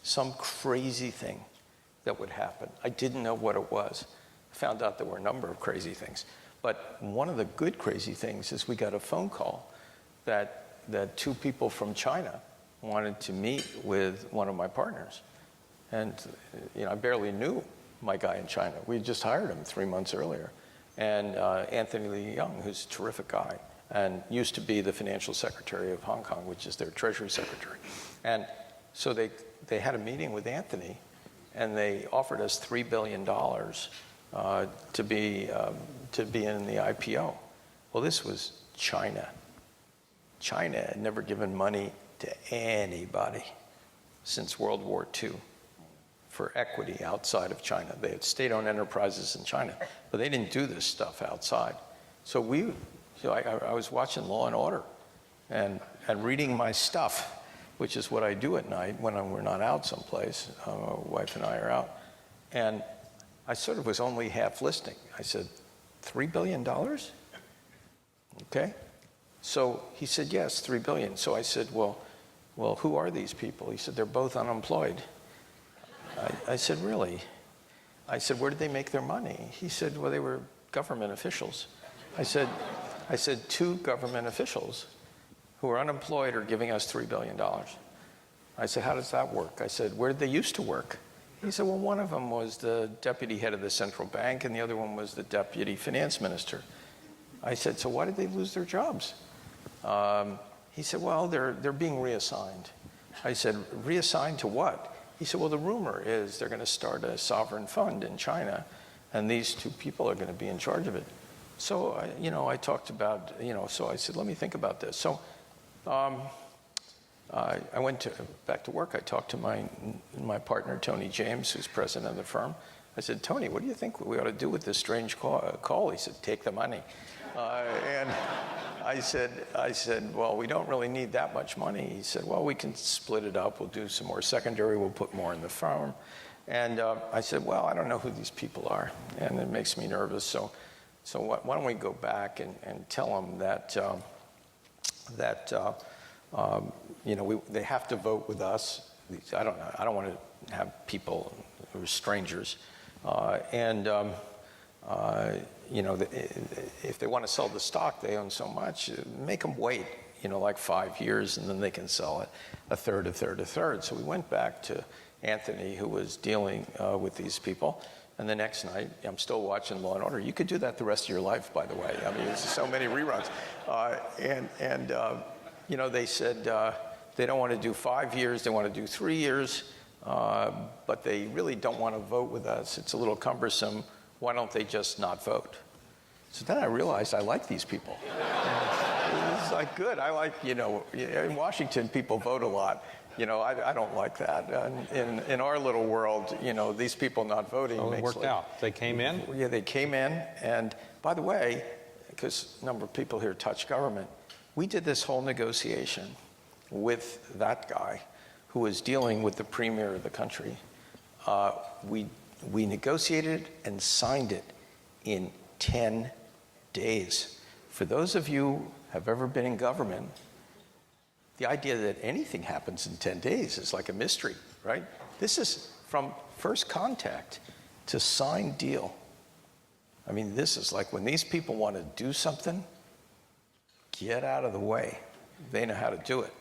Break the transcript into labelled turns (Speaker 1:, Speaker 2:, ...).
Speaker 1: some crazy thing that would happen. I didn't know what it was. I found out there were a number of crazy things. But one of the good crazy things is we got a phone call that two people from China wanted to meet with one of my partners. And I barely knew my guy in China. We had just hired him 3 months earlier. And Anthony Lee Young, who's a terrific guy, and used to be the financial secretary of Hong Kong, which is their treasury secretary. And so they had a meeting with Anthony, and they offered us $3 billion to be in the IPO. Well, this was China. China had never given money to anybody since World War II for equity outside of China. They had state-owned enterprises in China, but they didn't do this stuff outside. So I was watching Law and Order and reading my stuff, which is what I do at night when we're not out someplace. My wife and I are out. And I sort of was only half listening. I said, $3 billion? Okay. So he said, yes, $3 billion. So I said, well, who are these people? He said, they're both unemployed. I said, really? I said, where did they make their money? He said, well, they were government officials. I said, two government officials who are unemployed are giving us $3 billion. I said, how does that work? I said, where did they used to work? He said, well, one of them was the deputy head of the central bank, and the other one was the deputy finance minister. I said, so why did they lose their jobs? He said, well, they're being reassigned. I said, reassigned to what? He said, well, the rumor is they're going to start a sovereign fund in China, and these two people are going to be in charge of it. So, I talked about, so I said, let me think about this. So I went back to work. I talked to my partner, Tony James, who's president of the firm. I said, Tony, what do you think we ought to do with this strange call? He said, take the money. And I said, well, we don't really need that much money. He said, well, we can split it up. We'll do some more secondary. We'll put more in the firm. And I said, well, I don't know who these people are, and it makes me nervous. So why don't we go back and tell them that they have to vote with us. I don't know. I don't want to have people who are strangers. If they want to sell the stock, they own so much, make them wait, like 5 years, and then they can sell it a third. So we went back to Anthony, who was dealing with these people. And the next night, I'm still watching Law and Order. You could do that the rest of your life, by the way. I mean, there's so many reruns. They said they don't want to do 5 years, they want to do 3 years, but they really don't want to vote with us. It's a little cumbersome. Why don't they just not vote? So then I realized I like these people. It's like, good. I like, in Washington, people vote a lot. I don't like that. In our little world, these people not voting
Speaker 2: it worked out. They came in?
Speaker 1: Yeah, they came in. And by the way, because a number of people here touch government, we did this whole negotiation with that guy who was dealing with the premier of the country. We negotiated and signed it in 10 days. For those of you who have ever been in government, the idea that anything happens in 10 days is like a mystery, right? This is from first contact to signed deal. I mean, this is like when these people want to do something, get out of the way. They know how to do it.